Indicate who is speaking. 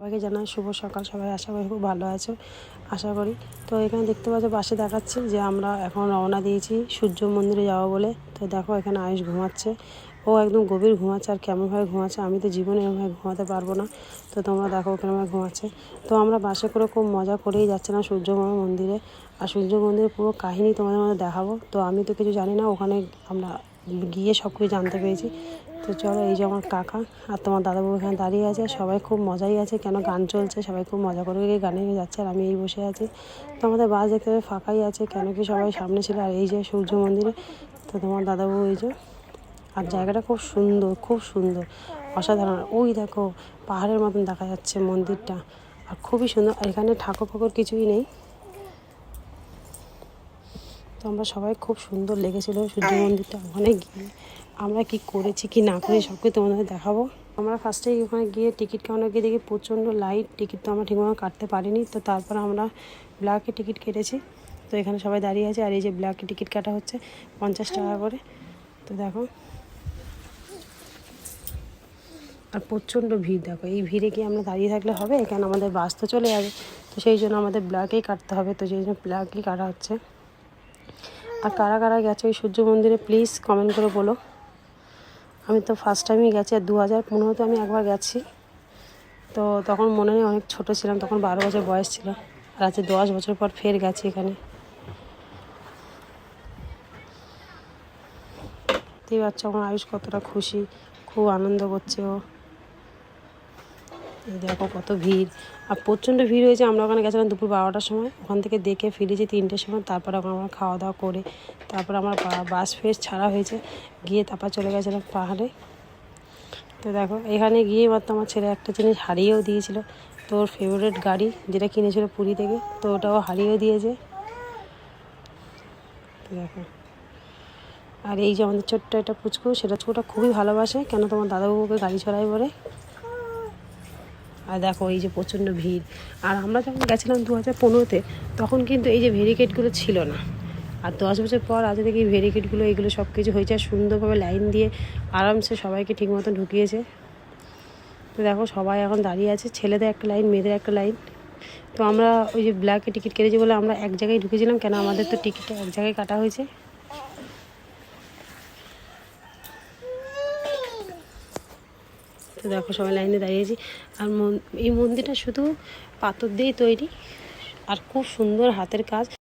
Speaker 1: সবাইকে জানাই শুভ সকাল। সবাই আশা করি খুব ভালো আছো, আশা করি। তো এখানে দেখতে পাচ্ছ পাশে দেখাচ্ছে যে আমরা এখন রওনা দিয়েছি সূর্য মন্দিরে যাবো বলে। তো দেখো এখানে আয়ুষ ঘুমাচ্ছে, ও একদম গভীর ঘুমাচ্ছে। আর কেমনভাবে ঘুমাচ্ছে, আমি তো জীবনে এরকমভাবে ঘুমাতে পারবো না। তো তোমরা দেখো কেমনভাবে ঘুমাচ্ছে। তো আমরা বাসে করে খুব মজা করেই যাচ্ছিলাম সূর্য মন্দিরে। আর সূর্য মন্দিরের পুরো কাহিনী তোমাদের মধ্যে দেখাবো। তো আমি তো কিছু জানি না, ওখানে আমরা গিয়ে সব কিছু জানতে পেরেছি। তো চলো, এই যে আমার কাকা আর তোমার দাদাবাবু এখানে দাঁড়িয়ে আছে। সবাই খুব মজাই আছে, কেন গান চলছে, সবাই খুব মজা করে গানে যাচ্ছে। আর আমি এই বসে আছি। তো আমাদের বাস দেখতে পাবে ফাঁকাই আছে, কেন কি সবাই সামনে ছিল। আর এই যে সূর্য মন্দিরে, তো তোমার দাদাবাবু এই যে। আর জায়গাটা খুব সুন্দর, খুব সুন্দর, অসাধারণ। ওই দেখো পাহাড়ের মতন দেখা যাচ্ছে মন্দিরটা, আর খুবই সুন্দর। আর এখানে ঠাকুর ফাকুর কিছুই নেই। তো আমরা সবাই খুব সুন্দর লেগেছিল সূর্য মন্দিরটা। ওখানে গিয়ে আমরা কি করেছি কি না করেছি সব কিছু তোমাদের দেখাবো। আমরা ফার্স্টেই ওখানে গিয়ে টিকিট কাউন্টার গিয়ে দেখি প্রচণ্ড লাইট, টিকিট তো আমরা ঠিকমতো কাটতে পারিনি। তো তারপর আমরা ব্ল্যাকে টিকিট কেটেছি। তো এখানে সবাই দাঁড়িয়ে আছে, আর এই যে ব্ল্যাকে টিকিট কাটা হচ্ছে 50 টাকা করে। তো দেখো, আর প্রচণ্ড ভিড়। দেখো এই ভিড়ে কি আমরা দাঁড়িয়ে থাকলে হবে? এখানে আমাদের বাস তো চলে যাবে। তো সেই জন্য আমাদের ব্ল্যাকেই কাটতে হবে। তো সেই জন্য ব্ল্যাকেই কাটা হচ্ছে। আর কারা কারা গেছে ওই সূর্য মন্দিরে প্লিজ কমেন্ট করে বলো। আমি তো ফার্স্ট টাইমই গেছি, আর 2015-তে আমি একবার গেছি। তো তখন মনে নেই, অনেক ছোটো ছিলাম, তখন 12 বছর বয়স ছিল। আর আজকে 10 বছর পর ফের গেছি এখানে। দেখতেই পাচ্ছ আমার আয়ুষ কতটা খুশি, খুব আনন্দ করছে ও। এই দেখো কত ভিড়, আর প্রচণ্ড ভিড় হয়েছে। আমরা ওখানে গেছিলাম দুপুর 12টার সময়, ওখান থেকে দেখে ফিরেছি 3টের সময়। তারপরে ওখানে আমরা খাওয়া দাওয়া করে তারপর আমার বাস ফেস ছাড়া হয়েছে, গিয়ে তারপর চলে গেছিলাম পাহাড়ে। তো দেখো এখানে গিয়ে মাত্র আমার ছেলে একটা জিনিস হারিয়েও দিয়েছিল, তোর ফেভারিট গাড়ি যেটা কিনেছিল পুরী থেকে, তো ওটাও হারিয়েও দিয়েছে। তো দেখো, আর এই যে আমাদের ছোট্ট একটা পুচকু, সেটা ছোটটা খুবই ভালোবাসে, কেন তোমার দাদাবাবুকে গাড়ি চড়াই বলে। আর দেখো এই যে প্রচণ্ড ভিড়। আর আমরা যখন গেছিলাম 2015-তে, তখন কিন্তু এই যে ব্যারিকেডগুলো ছিল না। আর 10 বছর পর আজ থেকে এই ব্যারিকেডগুলো, এগুলো সব কিছু হয়েছে। আর সুন্দরভাবে লাইন দিয়ে আরামসে সবাইকে ঠিক মতন ঢুকিয়েছে। তো দেখো সবাই এখন দাঁড়িয়ে আছে, ছেলেদের একটা লাইন, মেয়েদের একটা লাইন। তো আমরা ওই যে ব্ল্যাকে টিকিট কেটেছি বলে আমরা এক জায়গায় ঢুকেছিলাম, কেন আমাদের তো টিকিটটা এক জায়গায় কাটা হয়েছে। তো দেখো সবাই লাইনে দাঁড়িয়েছি। আর এই মন্দিরটা শুধু পাথর দিয়েই তৈরি, আর খুব সুন্দর হাতের কাজ।